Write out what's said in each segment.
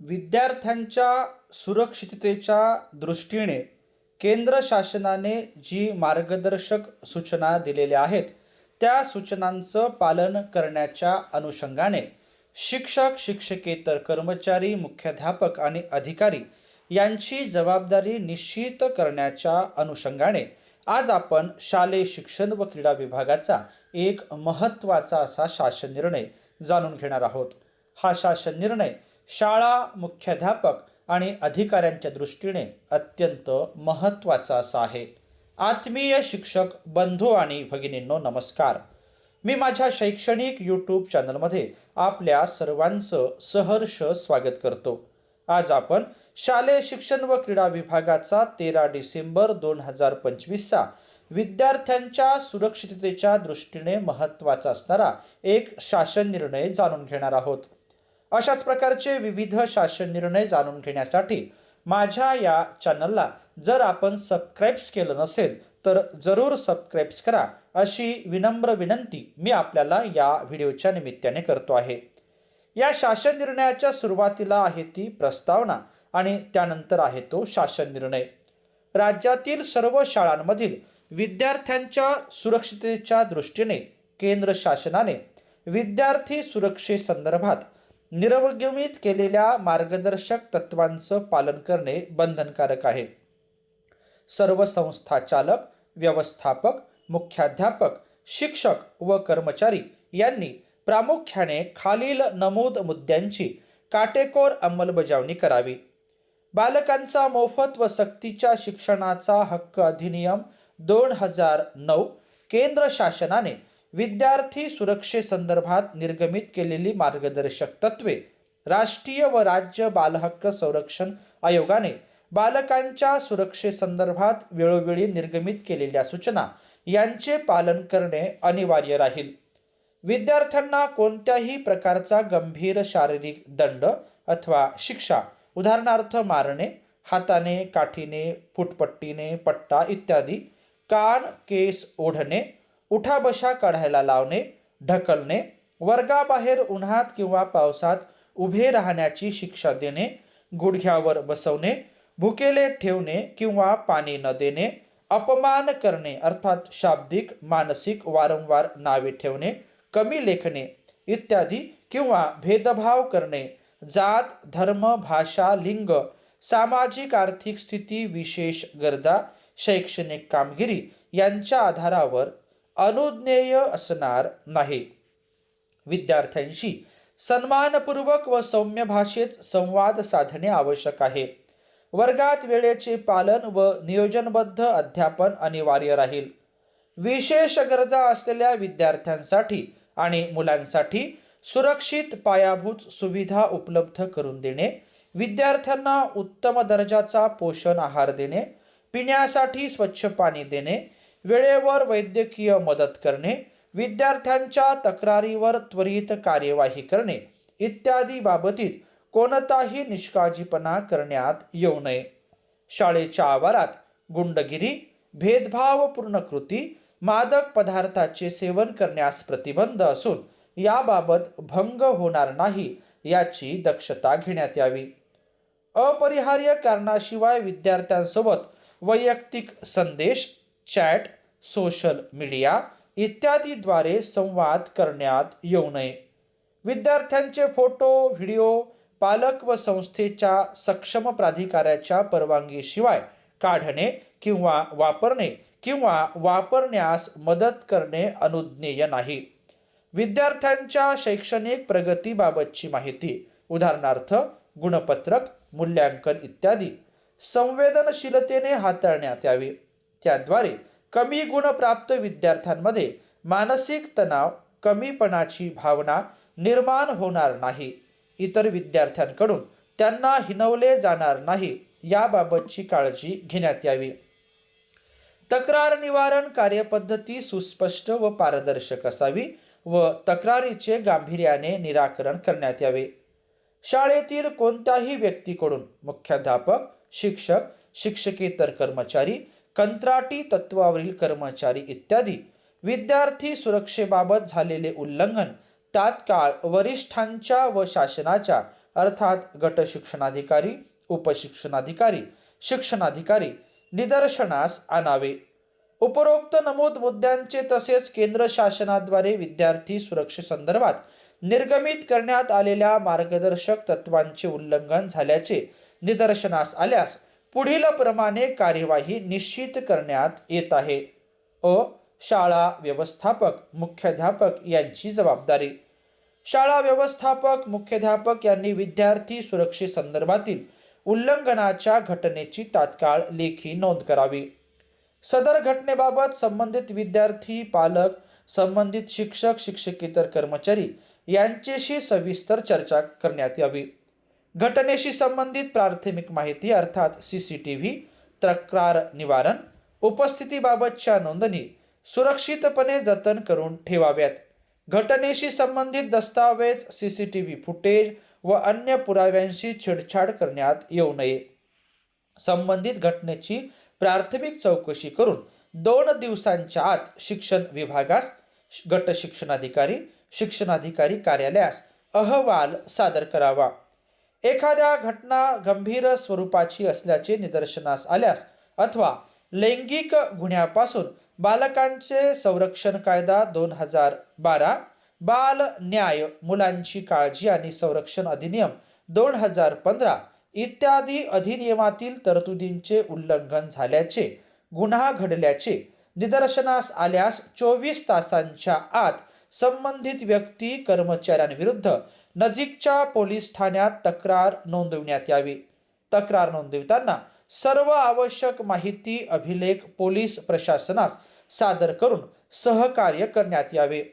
विद्यार्थ्यांच्या सुरक्षिततेच्या दृष्टीने केंद्र शासनाने जी मार्गदर्शक सूचना दिलेल्या आहेत, त्या सूचनांचं पालन करण्याच्या अनुषंगाने शिक्षक, शिक्षकेतर कर्मचारी, मुख्याध्यापक आणि अधिकारी यांची जबाबदारी निश्चित करण्याच्या अनुषंगाने आज आपण शालेय शिक्षण व क्रीडा विभागाचा एक महत्त्वाचा असा शासन निर्णय जाणून घेणार आहोत. हा शासन निर्णय शाळा, मुख्याध्यापक आणि अधिकाऱ्यांच्या दृष्टीने अत्यंत महत्त्वाचा असा आहे. आत्मीय शिक्षक बंधू आणि भगिनींनो, नमस्कार. मी माझ्या शैक्षणिक यूट्यूब चॅनलमध्ये आपल्या सर्वांचं सहर्ष स्वागत करतो. आज आपण शालेय शिक्षण व क्रीडा विभागाचा 13 डिसेंबर 2025चा विद्यार्थ्यांच्या सुरक्षिततेच्या दृष्टीने महत्त्वाचा असणारा एक शासन निर्णय जाणून घेणार आहोत. अशाच प्रकारचे विविध शासन निर्णय जाणून घेण्यासाठी माझ्या या चॅनलला जर आपण सबस्क्राईब्स केलं नसेल तर जरूर सबस्क्राईब्स करा, अशी विनम्र विनंती मी आपल्याला या व्हिडिओच्या निमित्ताने करतो आहे. या शासन निर्णयाच्या सुरुवातीला आहे ती प्रस्तावना आणि त्यानंतर आहे तो शासन निर्णय. राज्यातील सर्व शाळांमधील विद्यार्थ्यांच्या सुरक्षिततेच्या दृष्टीने केंद्र शासनाने विद्यार्थी सुरक्षेसंदर्भात निर्गमित केलेल्या मार्गदर्शक तत्वांचं पालन करणे बंधनकारक आहे. सर्व संस्था चालक, व्यवस्थापक, मुख्याध्यापक, शिक्षक व कर्मचारी यांनी प्रामुख्याने खालील नमूद मुद्द्यांची काटेकोर अंमलबजावणी करावी. बालकांचा मोफत व सक्तीच्या शिक्षणाचा हक्क अधिनियम 2009 केंद्र शासनाने विद्यार्थी सुरक्षेसंदर्भात निर्गमित केलेली मार्गदर्शक तत्वे, राष्ट्रीय व राज्य बालहक्क संरक्षण आयोगाने बालकांच्या सुरक्षेसंदर्भात वेळोवेळी निर्गमित केलेल्या सूचना यांचे पालन करणे अनिवार्य राहील. विद्यार्थ्यांना कोणत्याही प्रकारचा गंभीर शारीरिक दंड अथवा शिक्षा, उदाहरणार्थ मारणे, हाताने, काठीने, फुटपट्टीने, पट्टा इत्यादी, कान, केस ओढणे, उठाबशा काढायला लावणे, ढकलणे, वर्गाबाहेर उन्हात किंवा पावसात उभे राहण्याची शिक्षा देणे, गुडघ्यावर बसवणे, भुकेले ठेवणे किंवा पाणी न देणे, अपमान करणे अर्थात शाब्दिक, मानसिक वारंवार नावे ठेवणे, कमी लेखणे इत्यादी किंवा भेदभाव करणे, जात, धर्म, भाषा, लिंग, सामाजिक आर्थिक स्थिती, विशेष गरजा, शैक्षणिक कामगिरी यांच्या आधारावर अनुज्ञेय असणार नाही. विद्यार्थ्यांशी सन्मानपूर्वक व सौम्य भाषेत संवाद साधणे आवश्यक आहे. वर्गात वेळेचे पालन व नियोजनबद्ध अध्यापन अनिवार्य राहील. विशेष गरजा असलेल्या विद्यार्थ्यांसाठी आणि मुलांसाठी सुरक्षित पायाभूत सुविधा उपलब्ध करून देणे, विद्यार्थ्यांना उत्तम दर्जाचा पोषण आहार देणे, पिण्यासाठी स्वच्छ पाणी देणे, वेळेवर वैद्यकीय मदत करणे, विद्यार्थ्यांच्या तक्रारीवर त्वरित कार्यवाही करणे इत्यादी बाबतीत कोणताही निष्काळजीपणा करण्यात येऊ नये. शाळेच्या आवारात गुंडगिरी, भेदभावपूर्ण कृती, मादक पदार्थाचे सेवन करण्यास प्रतिबंध असून याबाबत भंग होणार नाही याची दक्षता घेण्यात यावी. अपरिहार्य कारणाशिवाय विद्यार्थ्यांसोबत वैयक्तिक संदेश, चॅट, सोशल मीडिया इत्यादीद्वारे संवाद करण्यात येऊ नये. विद्यार्थ्यांचे फोटो, व्हिडिओ पालक व संस्थेच्या सक्षम प्राधिकाऱ्याच्या परवानगीशिवाय काढणे किंवा वापरणे किंवा वापरण्यास मदत करणे अनुज्ञेय नाही. विद्यार्थ्यांच्या शैक्षणिक प्रगतीबाबतची माहिती, उदाहरणार्थ गुणपत्रक, मूल्यांकन इत्यादी संवेदनशीलतेने हाताळण्यात यावी. त्याद्वारे कमी गुण प्राप्त विद्यार्थ्यांमध्ये मानसिक तणाव, कमीपणाची भावना निर्माण होणार नाही. इतर विद्यार्थ्यांकडून त्यांना हिणवले जाणार नाही याबाबतची काळजी घेण्यात यावी. तक्रार निवारण कार्यपद्धती सुस्पष्ट व पारदर्शक असावी व तक्रारीचे गांभीर्याने निराकरण करण्यात यावे. शाळेतील कोणत्याही व्यक्तीकडून मुख्याध्यापक, शिक्षक, शिक्षकेतर कर्मचारी, कंत्राटी तत्वावरील कर्मचारी इत्यादी विद्यार्थी सुरक्षेबाबत झालेले उल्लंघन तात्काळ वरिष्ठांच्या व शासनाच्या अर्थात गट शिक्षणाधिकारी, उपशिक्षणाधिकारी, शिक्षणाधिकारी निदर्शनास आणावे. उपरोक्त नमूद मुद्द्यांचे तसेच केंद्र शासनाद्वारे विद्यार्थी सुरक्षेसंदर्भात निर्गमित करण्यात आलेल्या मार्गदर्शक तत्वांचे उल्लंघन झाल्याचे निदर्शनास आल्यास पुढील प्रमाणे कार्यवाही निश्चित करण्यात येत आहे. अ. शाळा व्यवस्थापक, मुख्याध्यापक यांची जबाबदारी. शाळा व्यवस्थापक, मुख्याध्यापक यांनी विद्यार्थी सुरक्षेसंदर्भातील उल्लंघनाच्या घटनेची तात्काळ लेखी नोंद करावी. सदर घटनेबाबत संबंधित विद्यार्थी, पालक, संबंधित शिक्षक, शिक्षकेतर कर्मचारी यांच्याशी सविस्तर चर्चा करण्यात यावी. घटनेशी संबंधित प्राथमिक माहिती अर्थात CCTV, तक्रार निवारण, उपस्थितीबाबतच्या नोंदणी सुरक्षितपणे जतन करून ठेवाव्यात. घटनेशी संबंधित दस्तावेज, CCTV फुटेज व अन्य पुराव्यांशी छेडछाड करण्यात येऊ नये. संबंधित घटनेची प्राथमिक चौकशी करून 2 दिवसांच्या आत शिक्षण विभागास, गट शिक्षणाधिकारी, शिक्षणाधिकारी कार्यालयास अहवाल सादर करावा. एखाद्या घटना गंभीर स्वरूपाची असल्याचे निदर्शनास आल्यास अथवा लैंगिक गुन्ह्यापासून बालकांचे संरक्षण कायदा 2012, बाल न्याय, मुलांची काळजी आणि संरक्षण अधिनियम 2015 इत्यादी अधिनियमातील तरतुदींचे उल्लंघन झाल्याचे, गुन्हा घडल्याचे निदर्शनास आल्यास 24 तासांच्या आत संबंधित व्यक्ती, कर्मचाऱ्यांविरुद्ध नजीकच्या पोलीस ठाण्यात तक्रार नोंदविण्यात यावी. तक्रार नोंदविताना सर्व आवश्यक माहिती, अभिलेख पोलीस प्रशासनास सादर करून सहकार्य करण्यात यावे.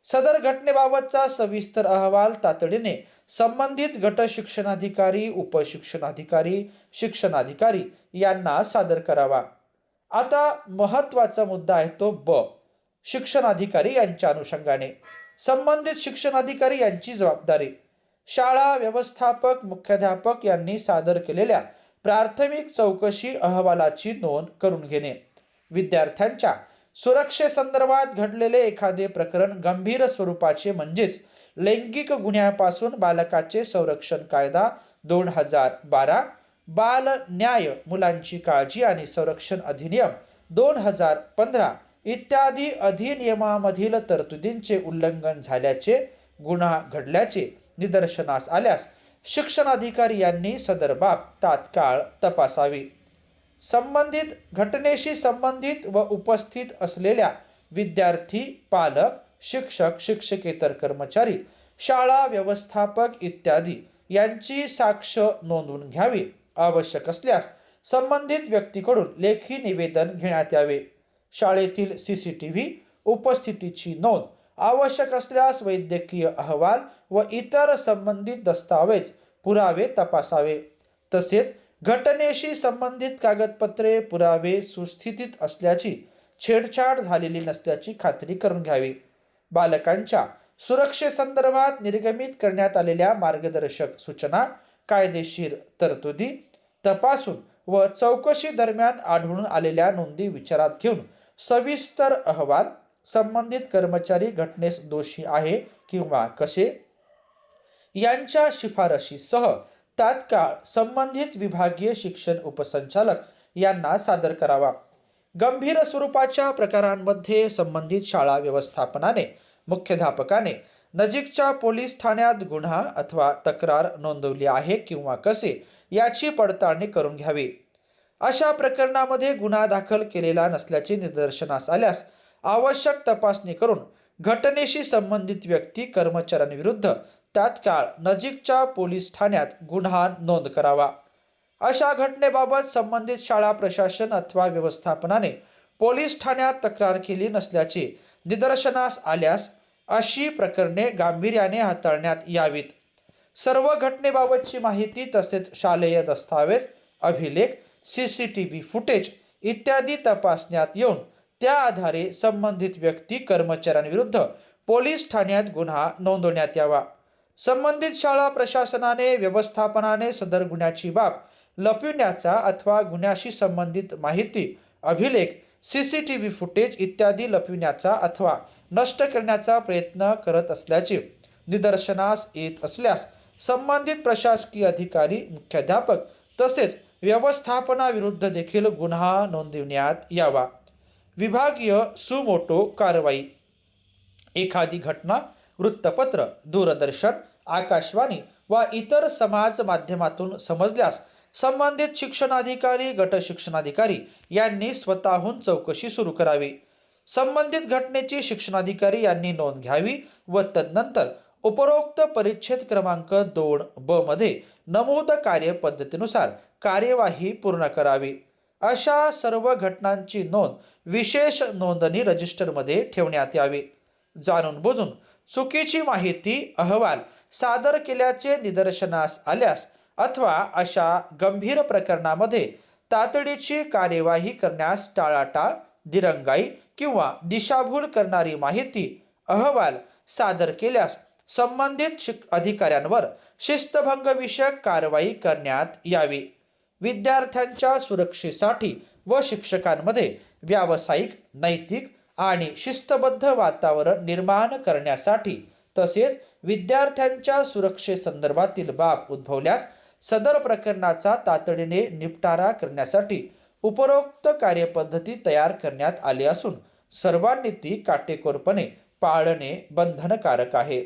सदर घटनेबाबतचा सविस्तर अहवाल तातडीने संबंधित गट शिक्षणाधिकारी, उपशिक्षणाधिकारी, शिक्षणाधिकारी यांना सादर करावा. आता महत्त्वाचा मुद्दा आहे तो ब. शिक्षणाधिकारी यांच्या अनुषंगाने संबंधित शिक्षणाधिकारी यांची जबाबदारी. शाळा व्यवस्थापक, मुख्याध्यापक यांनी सादर केलेल्या प्राथमिक चौकशी अहवालाची नोंद करून घेणे. विद्यार्थ्यांच्या सुरक्षेसंदर्भात घडलेले एखादे प्रकरण गंभीर स्वरूपाचे म्हणजेच लैंगिक गुन्ह्यापासून बालकाचे संरक्षण कायदा 2012, बाल न्याय, मुलांची काळजी आणि संरक्षण अधिनियम 2015 इत्यादी अधिनियमामधील तरतुदींचे उल्लंघन झाल्याचे, गुन्हा घडल्याचे निदर्शनास आल्यास शिक्षणाधिकारी यांनी सदर बाब तात्काळ तपासावी. संबंधित घटनेशी संबंधित व उपस्थित असलेल्या विद्यार्थी, पालक, शिक्षक, शिक्षकेतर कर्मचारी, शाळा व्यवस्थापक इत्यादी यांची साक्ष नोंदवून घ्यावी. आवश्यक असल्यास संबंधित व्यक्तीकडून लेखी निवेदन घेण्यात यावे. शाळेतील CCTV, उपस्थितीची नोंद, आवश्यक असल्यास वैद्यकीय अहवाल व इतर संबंधित दस्तावेज, पुरावे तपासावे. तसेच घटनेशी संबंधित कागदपत्रे, पुरावे सुस्थितीत असल्याची, छेडछाड झालेली नसल्याची खात्री करून घ्यावी. बालकांच्या सुरक्षेसंदर्भात निर्गमित करण्यात आलेल्या मार्गदर्शक सूचना, कायदेशीर तरतुदी तपासून व चौकशी दरम्यान आढळून आलेल्या नोंदी विचारात घेऊन सविस्तर अहवाल, संबंधित कर्मचारी घटनेस दोषी आहे किंवा कसे यांच्या शिफारशीसह तात्काळ संबंधित विभागीय शिक्षण उपसंचालक यांना सादर करावा. गंभीर स्वरूपाच्या प्रकारांमध्ये संबंधित शाळा व्यवस्थापनाने, मुख्याध्यापकाने नजीकच्या पोलीस ठाण्यात गुन्हा अथवा तक्रार नोंदवली आहे किंवा कसे याची पडताळणी करून घ्यावी. अशा प्रकरणामध्ये गुन्हा दाखल केलेला नसल्याचे निदर्शनास आल्यास आवश्यक तपासणी करून घटनेशी संबंधित व्यक्ती, कर्मचाऱ्यांविरुद्ध तात्काळ नजीकच्या पोलीस ठाण्यात गुन्हा नोंद करावा. अशा घटनेबाबत संबंधित शाळा प्रशासन अथवा व्यवस्थापनाने पोलीस ठाण्यात तक्रार केली नसल्याचे निदर्शनास आल्यास अशी प्रकरणे गांभीर्याने हाताळण्यात यावीत. सर्व घटनेबाबतची माहिती तसेच शालेय दस्तावेज, अभिलेख, CCTV फुटेज इत्यादी तपासण्यात येऊन त्या आधारे संबंधित व्यक्ती, कर्मचाऱ्यांविरुद्ध पोलीस ठाण्यात गुन्हा नोंदवण्यात यावा. संबंधित शाळा प्रशासनाने, व्यवस्थापनाने सदर गुन्ह्याची बाब लपविण्याचा अथवा गुन्ह्याशी संबंधित माहिती, अभिलेख, CCTV फुटेज इत्यादी लपविण्याचा अथवा नष्ट करण्याचा प्रयत्न करत असल्याचे निदर्शनास येत असल्यास संबंधित प्रशासकीय अधिकारी, मुख्याध्यापक तसेच व्यवस्थापनाविरुद्ध देखील गुन्हा नोंदविण्यात यावा. विभागीय सुमोटो कारवाई. एखादी घटना वृत्तपत्र, दूरदर्शन, आकाशवाणी वा इतर समाज माध्यमातून समजल्यास संबंधित शिक्षणाधिकारी, गट शिक्षणाधिकारी यांनी स्वतःहून चौकशी सुरू करावी. संबंधित घटनेची शिक्षणाधिकारी यांनी नोंद घ्यावी व तदनंतर उपरोक्त परिच्छेद क्रमांक 2 ब मध्ये नमूद कार्यपद्धतीनुसार कार्यवाही पूर्ण करावी. अशा सर्व घटनांची नोंद विशेष नोंदणी रजिस्टरमध्ये ठेवण्यात यावी. जाणून बुजून चुकीची माहिती, अहवाल सादर केल्याचे निदर्शनास आल्यास अथवा अशा गंभीर प्रकरणामध्ये तातडीची कार्यवाही करण्यास टाळाटाळ, दिरंगाई किंवा दिशाभूल करणारी माहिती, अहवाल सादर केल्यास संबंधित अधिकाऱ्यांवर शिस्तभंग विषयक कारवाई करण्यात यावी. विद्यार्थ्यांच्या सुरक्षेसाठी व शिक्षकांमध्ये व्यावसायिक, नैतिक आणि शिस्तबद्ध वातावरण निर्माण करण्यासाठी तसेच विद्यार्थ्यांच्या सुरक्षेसंदर्भातील बाब उद्भवल्यास सदर प्रकरणाचा तातडीने निपटारा करण्यासाठी उपरोक्त कार्यपद्धती तयार करण्यात आली असून सर्वांनी ती काटेकोरपणे पाळणे बंधनकारक आहे.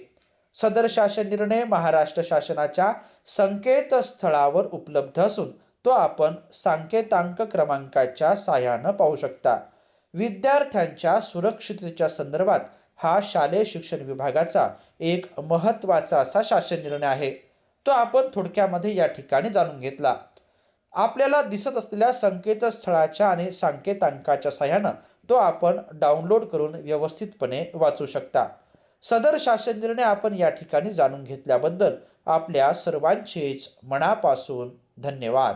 सदर शासन निर्णय महाराष्ट्र शासनाच्या संकेतस्थळावर उपलब्ध असून तो आपण सांकेतांक क्रमांकाच्या साहाय्याने पाहू शकता. विद्यार्थ्यांच्या सुरक्षिततेच्या संदर्भात हा शालेय शिक्षण विभागाचा एक महत्त्वाचा असा शासन निर्णय आहे. तो आपण थोडक्यामध्ये या ठिकाणी जाणून घेतला. आपल्याला दिसत असलेल्या संकेतस्थळाच्या आणि सांकेतांकाच्या साहाय्याने तो आपण डाउनलोड करून व्यवस्थितपणे वाचू शकता. सदर शासन निर्णय आपण या ठिकाणी जाणून घेतल्याबद्दल आपल्या सर्वांचेच मनापासून धन्यवाद.